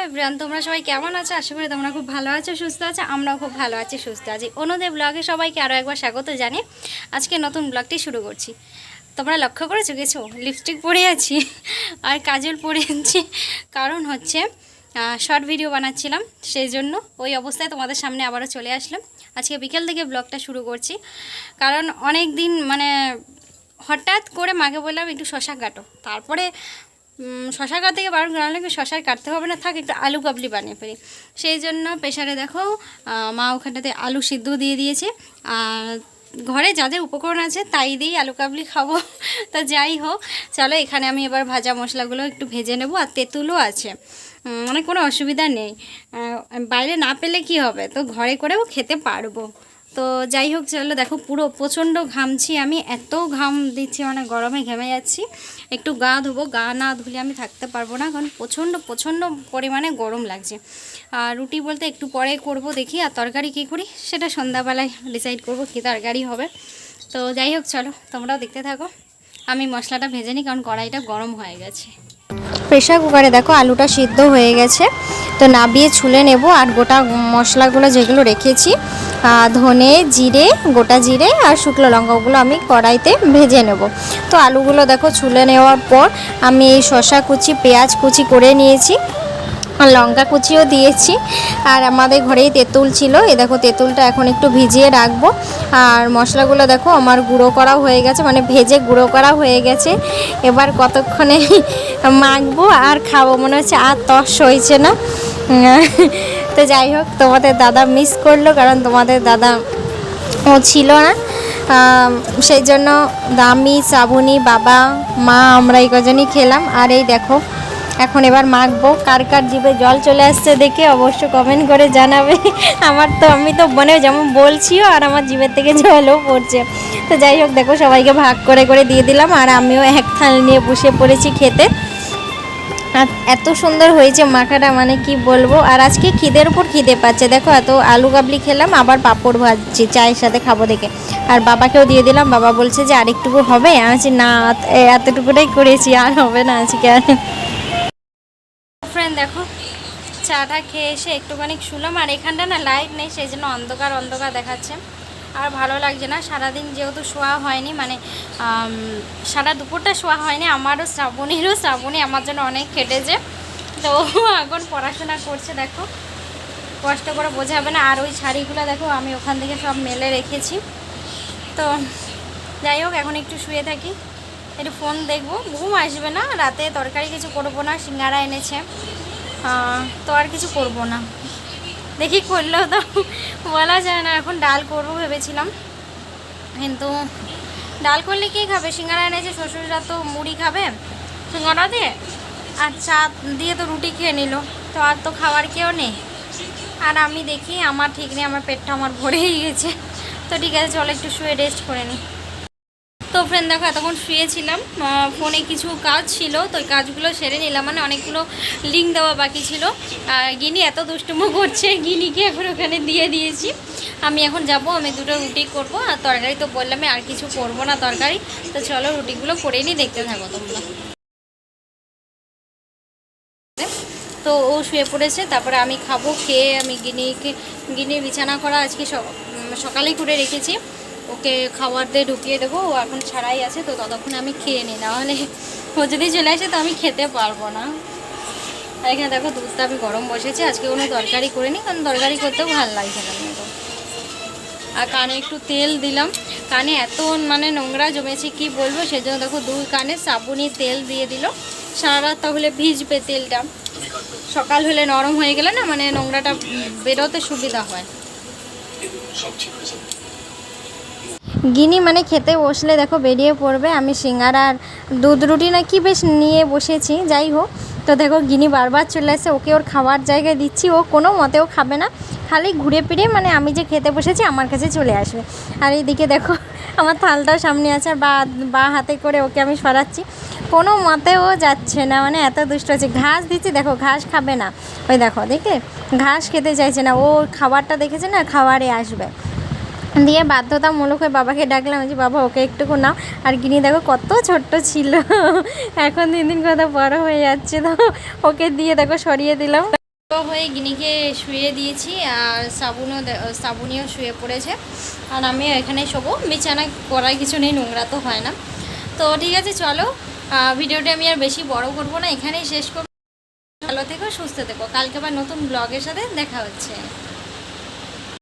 Everyone, তোমরা সবাই কেমন আছো? আশা করি তোমরা খুব ভালো আছো, সুস্থ আছো। আমরাও খুব ভালো আছি, সুস্থ আছি। অন্যদের ব্লগে সবাইকে আরও একবার স্বাগত জানিয়ে আজকে নতুন ব্লগটি শুরু করছি। তোমরা লক্ষ্য করেছো কিছু? লিপস্টিক পরে আছি আর কাজল পরে আছি, কারণ হচ্ছে শর্ট ভিডিও বানাচ্ছিলাম, সেই জন্য ওই অবস্থায় তোমাদের সামনে আবারও চলে আসলাম। আজকে বিকেল থেকে ব্লগটা শুরু করছি, কারণ অনেক দিন হঠাৎ করে মাকে বললাম একটু শশা কাটো, তারপরে শশা কাটতে গিয়ে বারণ করা লাগবে, শশার কাটতে হবে না, থাক একটু আলু কাবলি বানিয়ে ফেলি। সেই জন্য প্রেশারে দেখো মা ওখানটাতে আলু সিদ্ধ দিয়ে দিয়েছে, আর ঘরে যাদের উপকরণ আছে তাই দিয়েই আলু কাবলি খাবো। তো যাই হোক, চলো এখানে আমি এবার ভাজা মশলাগুলো একটু ভেজে নেব, আর তেঁতুলও আছে, কোনো অসুবিধা নেই। বাইরে না পেলে কি হবে, তো ঘরে করেও খেতে পারবো। তো যাই হোক, চলো দেখো পুরো প্রচণ্ড ঘামছি আমি, এত ঘাম দিচ্ছি, গরমে ঘেমে যাচ্ছি। একটু গা ধোবো, গা না ধুলে আমি থাকতে পারবো না, কারণ প্রচণ্ড পরিমাণে গরম লাগছে। আর রুটি বলতে একটু পরে করব, দেখি। আর তরকারি কী করি সেটা সন্ধ্যাবেলায় ডিসাইড করব কী তরকারি হবে। তো যাই হোক, চলো তোমরাও দেখতে থাকো। আমি মশলাটা ভেজে নিই, কারণ কড়াইটা গরম হয়ে গেছে। প্রেশার কুকারে দেখো আলুটা সিদ্ধ হয়ে গেছে, তো নাবিয়ে ছুলে নেব। আর গোটা মশলাগুলো যেগুলো রেখেছি, ধনে, জিরে, গোটা জিরে আর শুকনো লঙ্কা, ওগুলো আমি কড়াইতে ভেজে নেব। তো আলুগুলো দেখো ছুলে নেওয়ার পর আমি এই শসা কুচি, পেঁয়াজ কুচি করে নিয়েছি, আর লঙ্কা কুচিও দিয়েছি। আর আমাদের ঘরেই তেঁতুল ছিল, এই দেখো তেঁতুলটা এখন একটু ভিজিয়ে রাখবো। আর মশলাগুলো দেখো আমার গুঁড়ো করা হয়ে গেছে, ভেজে গুঁড়ো করা হয়ে গেছে। এবার কতক্ষণে মাখবো আর খাবো, মনে হচ্ছে আর তস হয়েছে না। তো যাই হোক, তোমাদের দাদা মিস করলো, কারণ তোমাদের দাদা ও ছিল না, সেই জন্য আমি, শ্রাবণী, বাবা, মা, আমরা এই কজনই খেলাম। আর এই দেখো এখন এবার মাখবো। কার কার জিভে জল চলে আসছে দেখে অবশ্য কমেন্ট করে জানাবে। আমি তো যেমন বলছিও, আর আমার জিভের থেকে জলও পড়ছে। তো যাই হোক, দেখো সবাইকে ভাগ করে করে দিয়ে দিলাম, আর আমিও এক থাল নিয়ে বসে পড়েছি খেতে। আর এত সুন্দর হয়েছে মাখাটা, কি বলবো। আর আজকে খিদের উপর খিদে পাচ্ছে, দেখো এত আলু কাবলি খেলাম, আবার পাঁপড় ভাজছি চায়ের সাথে খাবো দেখে। আর বাবাকেও দিয়ে দিলাম, বাবা বলছে যে আরেকটুকু হবে, আমি বলছি না, এতটুকুটাই করেছি, আর হবে না আজকে। আর ফ্রেন্ড দেখো, চাটা খেয়ে এসে একটুখানি শুলাম। আর এখানটা না লাইট নেই, সেই জন্য অন্ধকার অন্ধকার দেখাচ্ছে, আর ভালো লাগছে না। সারাদিন যেহেতু শোয়া হয়নি, সারা দুপুরটা শোয়া হয়নি আমারও, শ্রাবণী আমার জন্য অনেক খেটেছে। তো এখন পড়াশোনা করছে, দেখো কষ্ট করে বোঝাবে না। আর ওই শাড়িগুলো দেখো আমি ওখান থেকে সব মেলে রেখেছি। তো যাই হোক, এখন একটু শুয়ে থাকি, একটু ফোন দেখবো, ঘুম আসবে না। রাতে তরকারি কিছু করবো না, সিঙ্গারা এনেছে, তো আর কিছু করবো না, দেখি করলেও তো বলা যায় না। এখন ডাল করবো ভেবেছিলাম, কিন্তু ডাল করলে কী খাবে? সিঙ্গারা এনেছে, শ্বশুররা তো মুড়ি খাবে সিঙ্গারা দিয়ে, আর চা দিয়ে তো রুটি খেয়ে নিল, তো আর তো খাওয়ার কেউ নেই। আর আমি দেখি আমার ঠিক নেই, আমার পেটটা আমার ভরেই গেছে। তো ঠিক আছে, চলো একটু শুয়ে রেস্ট করে নিই। তো ফ্রেন্ড দেখো, এতক্ষণ শুয়েছিলাম, ফোনে কিছু কাজ ছিল, তো ওই কাজগুলো সেরে নিলাম। অনেকগুলো লিঙ্ক দেওয়া বাকি ছিল। গিনি এত দুষ্টুমো করছে, গিনিকে এখন ওখানে দিয়ে দিয়েছি। আমি এখন যাব, আমি দুটো রুটি করব, আর তরকারি তো বললামই, আর কিছু করবো না তরকারি। তো চলো রুটিগুলো করে নিই, দেখতে থাকো তোমরা। তো ও শুয়ে পড়েছে, তারপরে আমি খাবো, খেয়ে আমি গিনির বিছানা করা আজকে সকালেই করে রেখেছি, ওকে খাবার দিয়ে ঢুকিয়ে দেবো। ও এখন ছাড়াই আছে, তো ততক্ষণে আমি খেয়ে নিই, নাহলে ও যদি চলে আসে তো আমি খেতে পারবো না। আর এখানে দেখো দুধটা আমি গরম বসেছি, আজকে কোনো তরকারি করে নিই, কারণ তরকারি করতেও ভালো লাগছে না তো। আর কানে একটু তেল দিলাম, কানে এত নোংরা জমেছে কি বলবো, সেজন্য দেখো দুই কানে সাবুনি তেল দিয়ে দিল। সারা রাত তাহলে ভিজবে তেলটা, সকাল হলে নরম হয়ে গেলে না নোংরাটা বেরোতে সুবিধা হয়। গিনি খেতে বসলে দেখো বেরিয়ে পড়বে। আমি সিঙ্গারা আর দুধ রুটি না কি বেশ নিয়ে বসেছি, যাই হোক। তো দেখো গিনি বারবার চলে আসে, ওকে ওর খাওয়ার জায়গায় দিচ্ছি, ও কোনো মতেও খাবে না, খালি ঘুরে ফিরে আমি যে খেতে বসেছি আমার কাছে চলে আসবে। আর এইদিকে দেখো আমার থালটাও সামনে আছে, আর বা হাতে করে ওকে আমি সরাচ্ছি, কোনো মতেও যাচ্ছে না, এত দুষ্ট আছে। ঘাস দিচ্ছি, দেখো ঘাস খাবে না, ওই দেখো দেখলে ঘাস খেতে চাইছে না, ও খাবারটা দেখেছে না, খাবারে আসবে। দিয়ে বাধ্যতামূলক হয়ে বাবাকে ডাকলাম যে বাবা ওকে একটুকু নাও। আর গিনি দেখো কত ছোট্ট ছিল, এখন দিন দিন কত বড় হয়ে যাচ্ছে, তো ওকে দিয়ে দেখো সরিয়ে দিলাম। তো হয়ে গিনিকে শুয়ে দিয়েছি আর শ্রাবণীও শুয়ে পড়েছে, আর আমিও এখানে শোবো। বিছানা করার কিছু নেই, নোংরা তো হয় না। তো ঠিক আছে, চলো ভিডিওটা আমি আর বেশি বড় করব না, এখানেই শেষ করবো। ভালো থেকো, সুস্থ থেকো, কালকে আবার নতুন ব্লগের সাথে দেখা হচ্ছে।